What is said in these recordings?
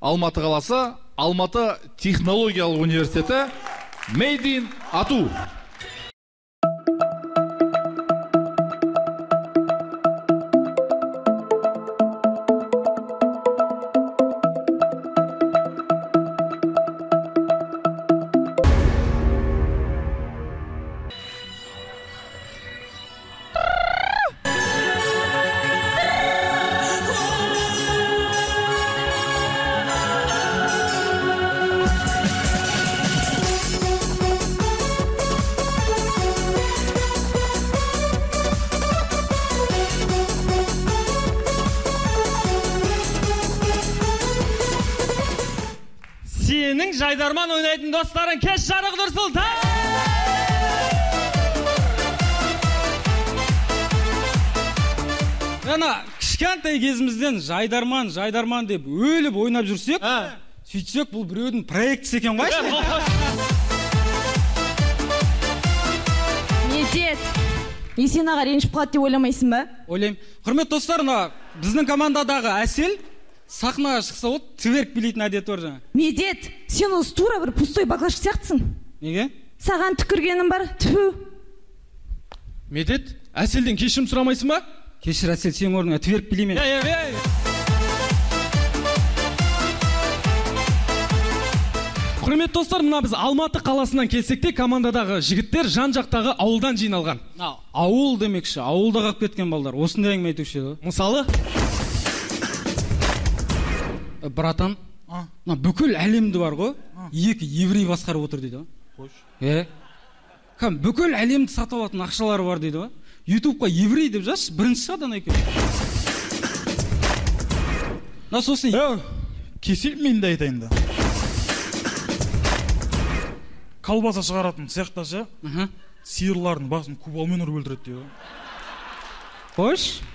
Алматы қаласы, Алматы технологиялық университеті, Made in Atu. Senin Жайдарман oynayın dostların keş жарық Нұрсұлтан. Ана кішкентай кезімізден Жайдарман деп өліп ойнап жүрсек, сөйтсек бұл біреудің проектісі екен ғой. Медет, Есен аға ренжіп қалады деп ойламайсың ба? Ойлаймын. Құрметті достар, біздің командадағы Әсел сахнаға шықса ол тверк билейтін әдеті бар жаңа. Медет, сен осы тура бір пустой баклажка сияқтысың. Неге? Саған түкіргенім бар. Түфу. Медет, Әселден кешірім сұрамайсың ба? Кешір Әсел, сен орныңа тверк билеймен. Құрметті достар, мына біз Алматы қаласынан келсек те, командадағы жігіттер жан-жақтағы ауылдан жиналған. Ауыл демекші, ауылда қалып кеткен балдар. Осындай әңгіме айтушы еді. Мысалы? Братан, бүкіл әлемді бар ғой, екі еврей басқарып отыр дейді. Қош. Бүкіл әлемді сатып алатын ақшалары бар дейді. Ютубқа еврей деп жазшы, бірінші шығады екен. Сосын кесел мен де айтайын да. Колбаса шығаратын цехташы сиырлардың басын кубалмен ұрып өлтіреді дейді. Қош?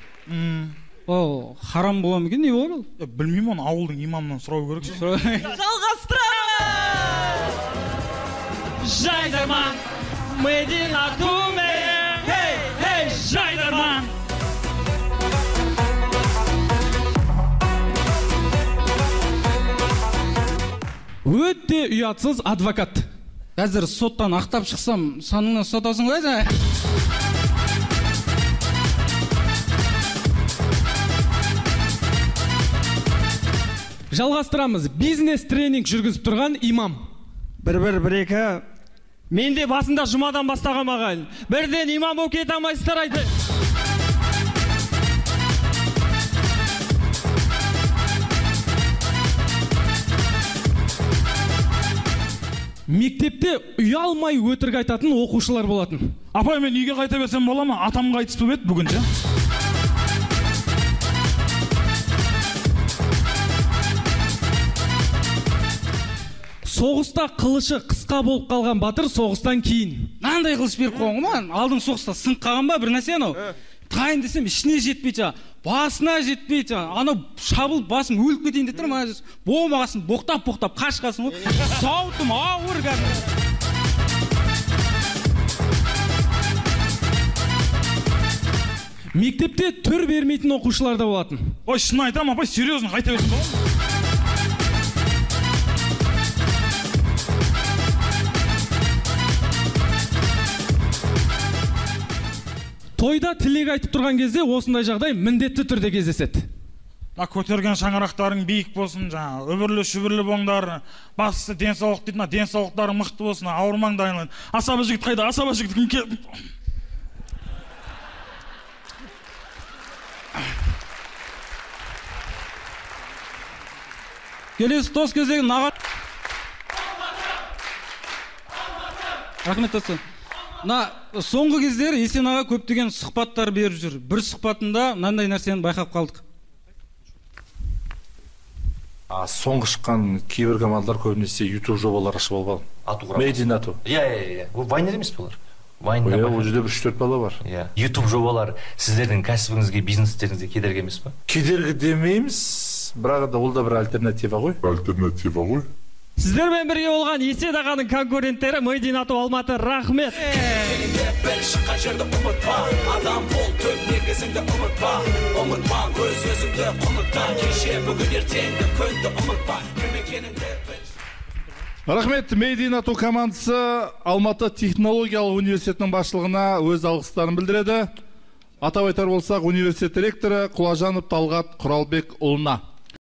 О, харам бола ма екен, не болады ол? Білмеймін, оны ауылдың имамынан сұрау керек. Жалғастырамыз! Жайдарман, Made in Atu, hey, Жайдарман! Өте ұятсыз адвокат. Қазір соттан ақтап шықсам, саныңнан сатасың ғой жаңа? Жалғастырамыз. Бизнес тренинг жүргізіп тұрған имам. Бір-екі. Мен де басында жұмадан бастаған маған. Бірден имам болып кете алмайсыздар айды. Мектепте ұялмай өтірік айтатын оқушылар болатын. Апай, мен үйге қайта берсем бола ма? Атам қайтыс болып еді бүгін. Соғыста қылышы қысқа болып қалған батыр соғыстан кейін. Нандай қылыш беріп қойған ғой, алдың соғыста сынып қалған ба бір нәрсе анау. Тайын десем ішіне жетпейді, басына жетпейді, анау шабылып басым өліп кетейін деп тұр, болмағасын боқтап қашқасын ғой. Сауытым ауыр кәдімгі. Мектепте түр бермейтін оқушылар да болатын. Ой, шын айтам, апай, серьезно қайта берсем бола ма? Тойда тілек айтып тұрған кезде осындай жағдай міндетті түрде кездеседі. Көтерген шаңырақтарың биік болсын, үбірлі-шүбірлі болыңдар, бастысы денсаулық дейді, денсаулықтарың мықты болсын, ауырмаңдар. Асаба жігіт қайда? Асаба жігіт кім келді? Келесі тос кезегі наға... Рахмет достар. Соңғы кездері Есен аға көптеген сұхбаттар беріп жүр. Bir сұхбатында мынандай нәрсені байқап қалдық. Соңғы шыққан кейбір командалар көбінесе YouTube жобалар ашып алған. Made in Atu. Вайнер емес болар. Ол жерде 3-4 бала бар. YouTube жобалар сіздердің кәсібіңізге, бизнестеріңізге кедергі емес пе? Кедергі демейміз, бірақ ол да бір альтернатива ғой. Сіздермен бірге болған Есен ағаның конкуренттері Made in Atu Алматы. Рахмет. Бір шыққан жерді ұмытпа, адам бол төбіне негізіңді ұмытпа, ұмытма өз өзіңді құмытпа, кеше бүгін ертеңді күнді ұмытпа, кім екеніңді біл. Рахмет, Медина Ту командасы Алматы технологиялық университетінің басшылығына өз алғыстарын білдіреді. Атап айтар болсақ, университет ректоры Құлажанов Талғат Құралбек ұлына.